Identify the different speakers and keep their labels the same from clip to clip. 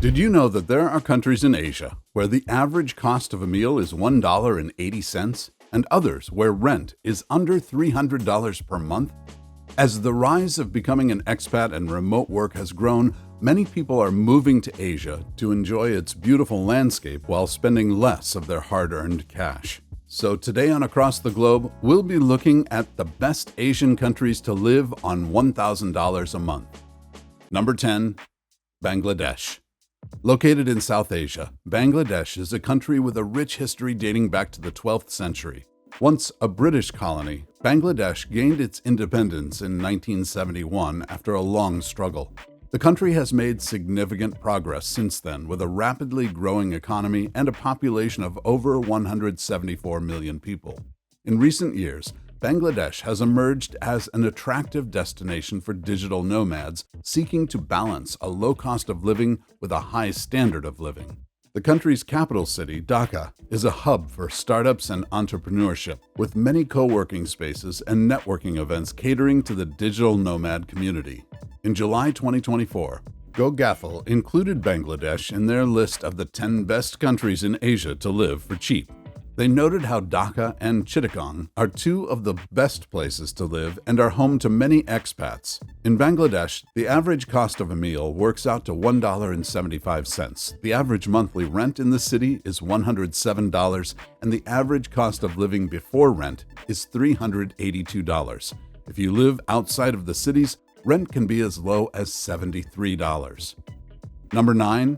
Speaker 1: Did you know that there are countries in Asia where the average cost of a meal is $1.80 and others where rent is under $300 per month? As the rise of becoming an expat and remote work has grown, many people are moving to Asia to enjoy its beautiful landscape while spending less of their hard-earned cash. So today on Across the Globe, we'll be looking at the best Asian countries to live on $1,000 a month. Number 10. Bangladesh. Located in South Asia, Bangladesh is a country with a rich history dating back to the 12th century. Once a British colony, Bangladesh gained its independence in 1971 after a long struggle. The country has made significant progress since then, with a rapidly growing economy and a population of over 174 million people. In recent years, Bangladesh has emerged as an attractive destination for digital nomads seeking to balance a low cost of living with a high standard of living. The country's capital city, Dhaka, is a hub for startups and entrepreneurship, with many co-working spaces and networking events catering to the digital nomad community. In July 2024, GoGaffle included Bangladesh in their list of the 10 best countries in Asia to live for cheap. They noted how Dhaka and Chittagong are two of the best places to live and are home to many expats. In Bangladesh, the average cost of a meal works out to $1.75. The average monthly rent in the city is $107, and the average cost of living before rent is $382. If you live outside of the cities, rent can be as low as $73. Number 9.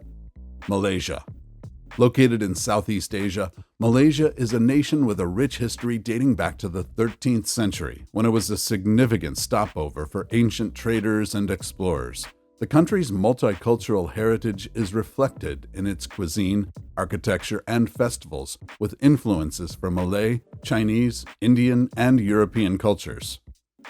Speaker 1: Malaysia. Located in Southeast Asia, Malaysia is a nation with a rich history dating back to the 13th century, when it was a significant stopover for ancient traders and explorers. The country's multicultural heritage is reflected in its cuisine, architecture, and festivals, with influences from Malay, Chinese, Indian, and European cultures.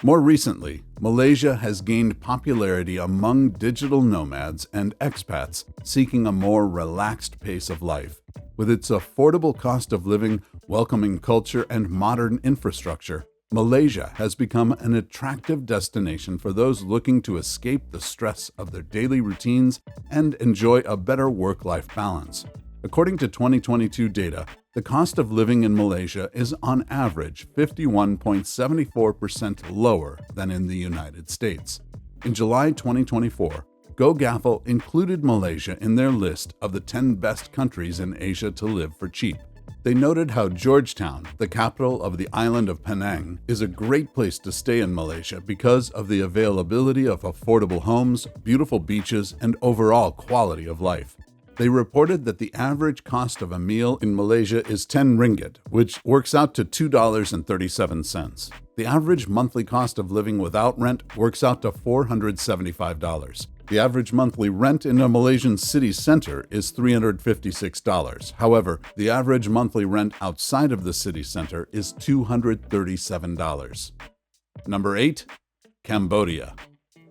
Speaker 1: More recently, Malaysia has gained popularity among digital nomads and expats seeking a more relaxed pace of life. With its affordable cost of living, welcoming culture, and modern infrastructure, Malaysia has become an attractive destination for those looking to escape the stress of their daily routines and enjoy a better work-life balance. According to 2022 data, the cost of living in Malaysia is on average 51.74% lower than in the United States. In July 2024, GoGaffle included Malaysia in their list of the 10 best countries in Asia to live for cheap. They noted how Georgetown, the capital of the island of Penang, is a great place to stay in Malaysia because of the availability of affordable homes, beautiful beaches, and overall quality of life. They reported that the average cost of a meal in Malaysia is 10 ringgit, which works out to $2.37. The average monthly cost of living without rent works out to $475. The average monthly rent in a Malaysian city center is $356. However, the average monthly rent outside of the city center is $237. Number 8. Cambodia.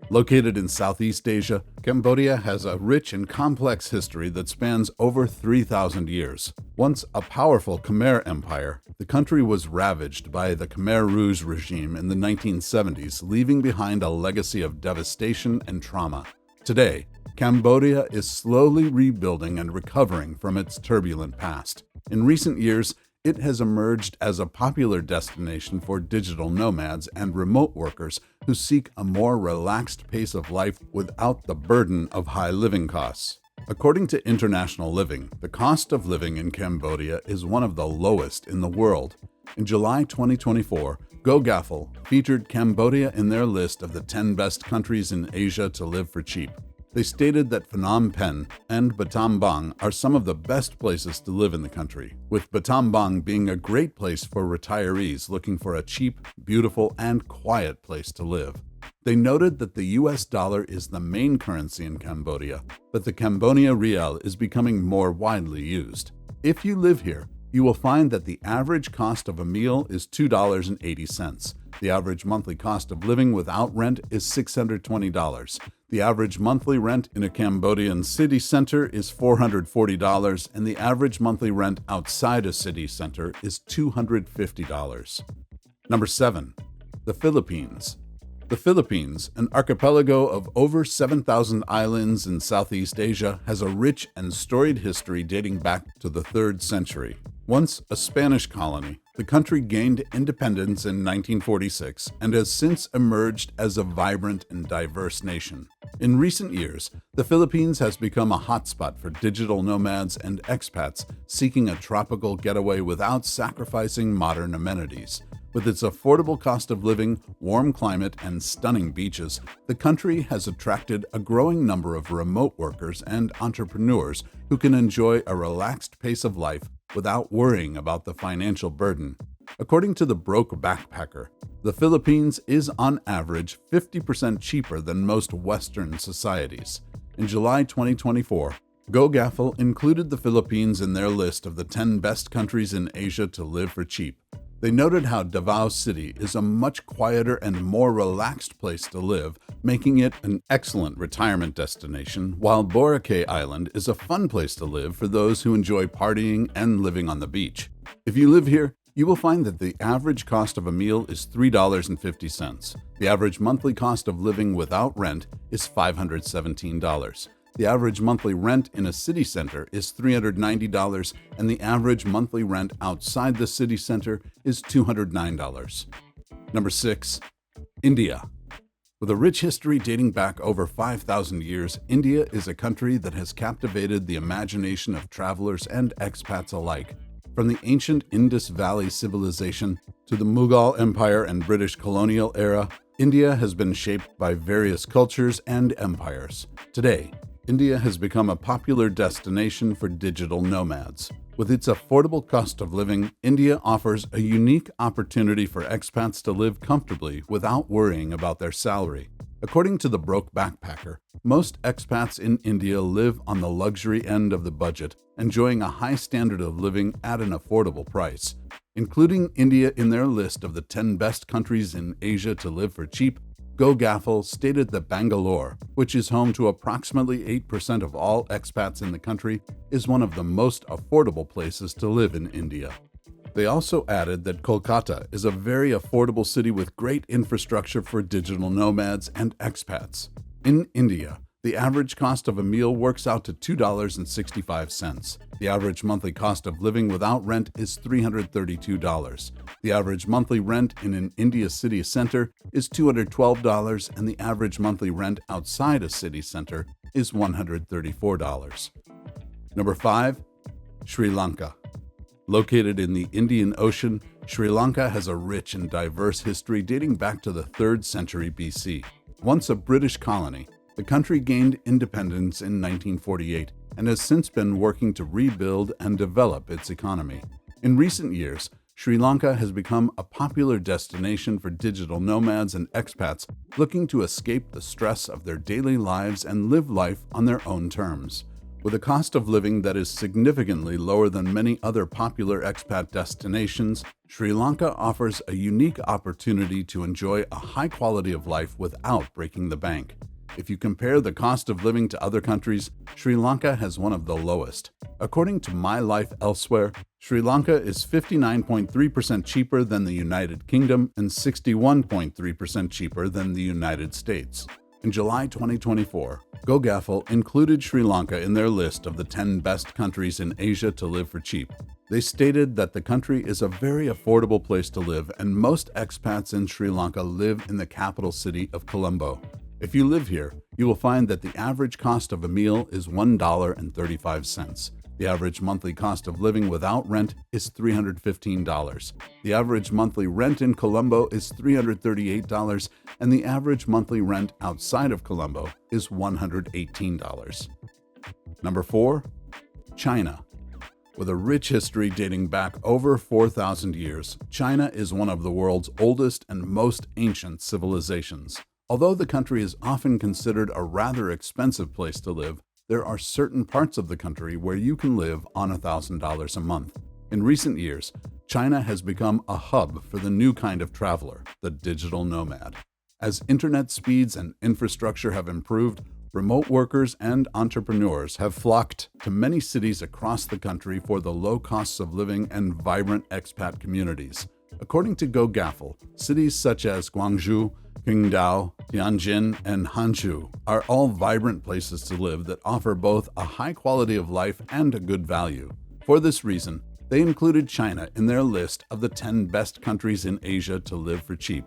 Speaker 1: Located in Southeast Asia, Cambodia has a rich and complex history that spans over 3,000 years. Once a powerful Khmer Empire, the country was ravaged by the Khmer Rouge regime in the 1970s, leaving behind a legacy of devastation and trauma. Today, Cambodia is slowly rebuilding and recovering from its turbulent past. In recent years, it has emerged as a popular destination for digital nomads and remote workers who seek a more relaxed pace of life without the burden of high living costs. According to International Living, the cost of living in Cambodia is one of the lowest in the world. In July 2024, GoGaffle featured Cambodia in their list of the 10 best countries in Asia to live for cheap. They stated that Phnom Penh and Battambang are some of the best places to live in the country, with Battambang being a great place for retirees looking for a cheap, beautiful, and quiet place to live. They noted that the US dollar is the main currency in Cambodia, but the Cambodia rial is becoming more widely used. If you live here, you will find that the average cost of a meal is $2.80. The average monthly cost of living without rent is $620. The average monthly rent in a Cambodian city center is $440, and the average monthly rent outside a city center is $250. Number 7. The Philippines. The Philippines, an archipelago of over 7,000 islands in Southeast Asia, has a rich and storied history dating back to the 3rd century. Once a Spanish colony, the country gained independence in 1946 and has since emerged as a vibrant and diverse nation. In recent years, the Philippines has become a hotspot for digital nomads and expats seeking a tropical getaway without sacrificing modern amenities. With its affordable cost of living, warm climate, and stunning beaches, the country has attracted a growing number of remote workers and entrepreneurs who can enjoy a relaxed pace of life without worrying about the financial burden. According to the Broke Backpacker, the Philippines is on average 50% cheaper than most Western societies. In July 2024, GoGaffle included the Philippines in their list of the 10 best countries in Asia to live for cheap. They noted how Davao City is a much quieter and more relaxed place to live, making it an excellent retirement destination, while Boracay Island is a fun place to live for those who enjoy partying and living on the beach. If you live here, you will find that the average cost of a meal is $3.50. The average monthly cost of living without rent is $517. The average monthly rent in a city center is $390, and the average monthly rent outside the city center is $209. Number 6. India. With a rich history dating back over 5,000 years, India is a country that has captivated the imagination of travelers and expats alike. From the ancient Indus Valley civilization to the Mughal Empire and British colonial era, India has been shaped by various cultures and empires. Today, India has become a popular destination for digital nomads. With its affordable cost of living, India offers a unique opportunity for expats to live comfortably without worrying about their salary. According to the Broke Backpacker, most expats in India live on the luxury end of the budget, enjoying a high standard of living at an affordable price. Including India in their list of the 10 best countries in Asia to live for cheap, GoGaffle stated that Bangalore, which is home to approximately 8% of all expats in the country, is one of the most affordable places to live in India. They also added that Kolkata is a very affordable city with great infrastructure for digital nomads and expats. In India, the average cost of a meal works out to $2.65. The average monthly cost of living without rent is $332. The average monthly rent in an India city center is $212, and the average monthly rent outside a city center is $134. Number 5. Sri Lanka. Located in the Indian Ocean, Sri Lanka has a rich and diverse history dating back to the 3rd century BC. Once a British colony, the country gained independence in 1948 and has since been working to rebuild and develop its economy. In recent years, Sri Lanka has become a popular destination for digital nomads and expats looking to escape the stress of their daily lives and live life on their own terms. With a cost of living that is significantly lower than many other popular expat destinations, Sri Lanka offers a unique opportunity to enjoy a high quality of life without breaking the bank. If you compare the cost of living to other countries, Sri Lanka has one of the lowest. According to My Life Elsewhere, Sri Lanka is 59.3% cheaper than the United Kingdom and 61.3% cheaper than the United States. In July 2024, GoGaffle included Sri Lanka in their list of the 10 best countries in Asia to live for cheap. They stated that the country is a very affordable place to live, and most expats in Sri Lanka live in the capital city of Colombo. If you live here, you will find that the average cost of a meal is $1.35. The average monthly cost of living without rent is $315. The average monthly rent in Colombo is $338, and the average monthly rent outside of Colombo is $118. Number 4. China. With a rich history dating back over 4,000 years, China is one of the world's oldest and most ancient civilizations. Although the country is often considered a rather expensive place to live, there are certain parts of the country where you can live on $1,000 a month. In recent years, China has become a hub for the new kind of traveler, the digital nomad. As internet speeds and infrastructure have improved, remote workers and entrepreneurs have flocked to many cities across the country for the low costs of living and vibrant expat communities. According to GoGaffle, cities such as Guangzhou, Qingdao, Tianjin, and Hangzhou are all vibrant places to live that offer both a high quality of life and a good value. For this reason, they included China in their list of the 10 best countries in Asia to live for cheap.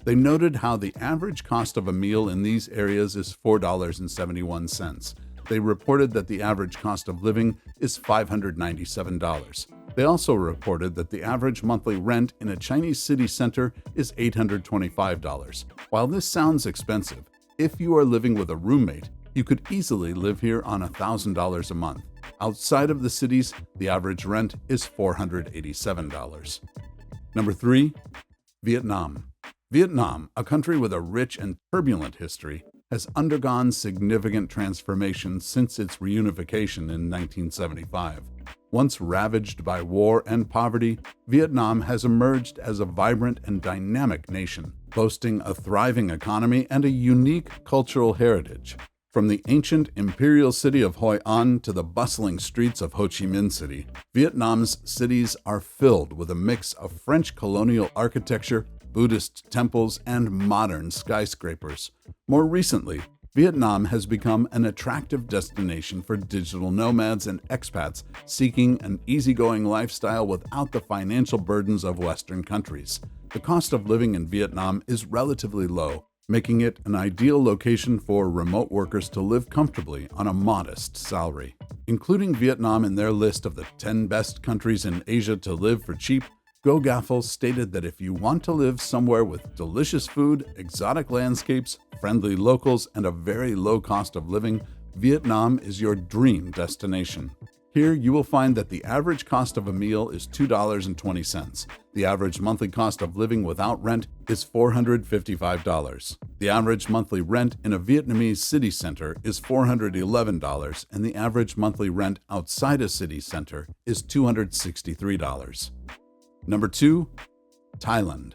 Speaker 1: They noted how the average cost of a meal in these areas is $4.71. They reported that the average cost of living is $597. They also reported that the average monthly rent in a Chinese city center is $825. While this sounds expensive, if you are living with a roommate, you could easily live here on $1,000 a month. Outside of the cities, the average rent is $487. Number 3. Vietnam. Vietnam, a country with a rich and turbulent history, has undergone significant transformation since its reunification in 1975. Once ravaged by war and poverty, Vietnam has emerged as a vibrant and dynamic nation, boasting a thriving economy and a unique cultural heritage. From the ancient imperial city of Hoi An to the bustling streets of Ho Chi Minh City, Vietnam's cities are filled with a mix of French colonial architecture, Buddhist temples, and modern skyscrapers. More recently, Vietnam has become an attractive destination for digital nomads and expats seeking an easygoing lifestyle without the financial burdens of Western countries. The cost of living in Vietnam is relatively low, making it an ideal location for remote workers to live comfortably on a modest salary. Including Vietnam in their list of the 10 best countries in Asia to live for cheap, GoGaffle stated that if you want to live somewhere with delicious food, exotic landscapes, friendly locals, and a very low cost of living, Vietnam is your dream destination. Here you will find that the average cost of a meal is $2.20. The average monthly cost of living without rent is $455. The average monthly rent in a Vietnamese city center is $411, and the average monthly rent outside a city center is $263. Number 2. Thailand.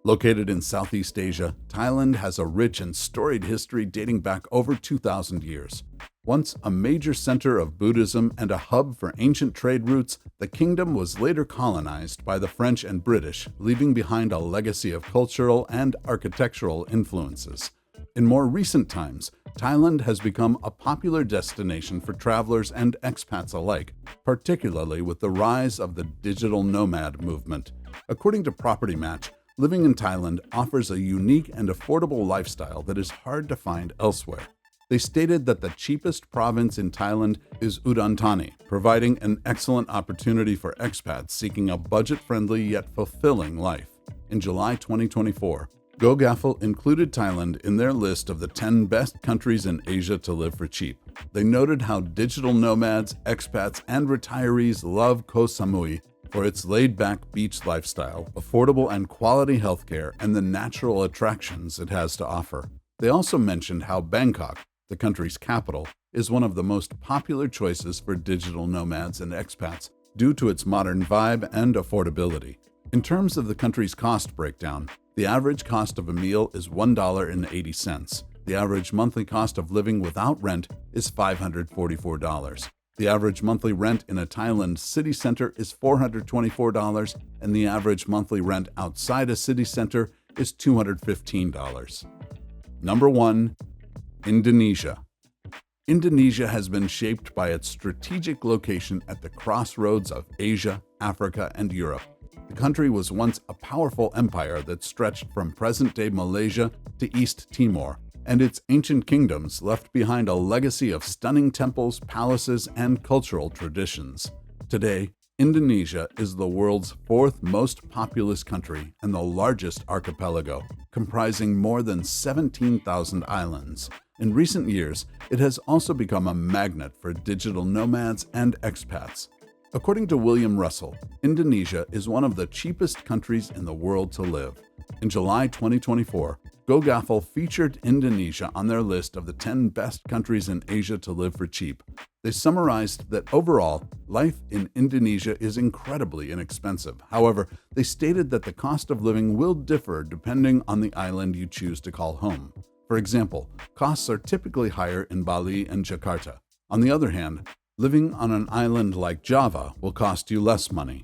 Speaker 1: Located in Southeast Asia, Thailand has a rich and storied history dating back over 2,000 years. Once a major center of Buddhism and a hub for ancient trade routes, the kingdom was later colonized by the French and British, leaving behind a legacy of cultural and architectural influences. In more recent times, Thailand has become a popular destination for travelers and expats alike, particularly with the rise of the digital nomad movement. According to Property Match, living in Thailand offers a unique and affordable lifestyle that is hard to find elsewhere. They stated that the cheapest province in Thailand is Udon Thani, providing an excellent opportunity for expats seeking a budget-friendly yet fulfilling life. In July 2024, GoGaffle included Thailand in their list of the 10 best countries in Asia to live for cheap. They noted how digital nomads, expats, and retirees love Koh Samui for its laid-back beach lifestyle, affordable and quality healthcare, and the natural attractions it has to offer. They also mentioned how Bangkok, the country's capital, is one of the most popular choices for digital nomads and expats due to its modern vibe and affordability. In terms of the country's cost breakdown, the average cost of a meal is $1.80. The average monthly cost of living without rent is $544. The average monthly rent in a Thailand city center is $424, and the average monthly rent outside a city center is $215. Number 1. Indonesia. Indonesia has been shaped by its strategic location at the crossroads of Asia, Africa, and Europe. The country was once a powerful empire that stretched from present-day Malaysia to East Timor, and its ancient kingdoms left behind a legacy of stunning temples, palaces, and cultural traditions. Today, Indonesia is the world's 4th most populous country and the largest archipelago, comprising more than 17,000 islands. In recent years, it has also become a magnet for digital nomads and expats. According to William Russell, Indonesia is one of the cheapest countries in the world to live. In July 2024, GoGaffle featured Indonesia on their list of the 10 best countries in Asia to live for cheap. They summarized that overall, life in Indonesia is incredibly inexpensive. However, they stated that the cost of living will differ depending on the island you choose to call home. For example, costs are typically higher in Bali and Jakarta. On the other hand, living on an island like Java will cost you less money.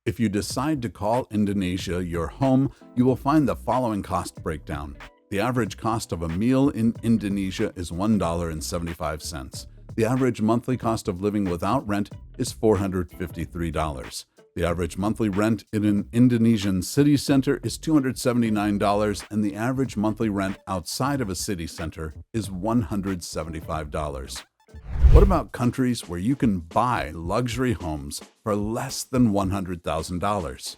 Speaker 1: If you decide to call Indonesia your home, you will find the following cost breakdown. The average cost of a meal in Indonesia is $1.75. The average monthly cost of living without rent is $453. The average monthly rent in an Indonesian city center is $279, and the average monthly rent outside of a city center is $175. What about countries where you can buy luxury homes for less than $100,000?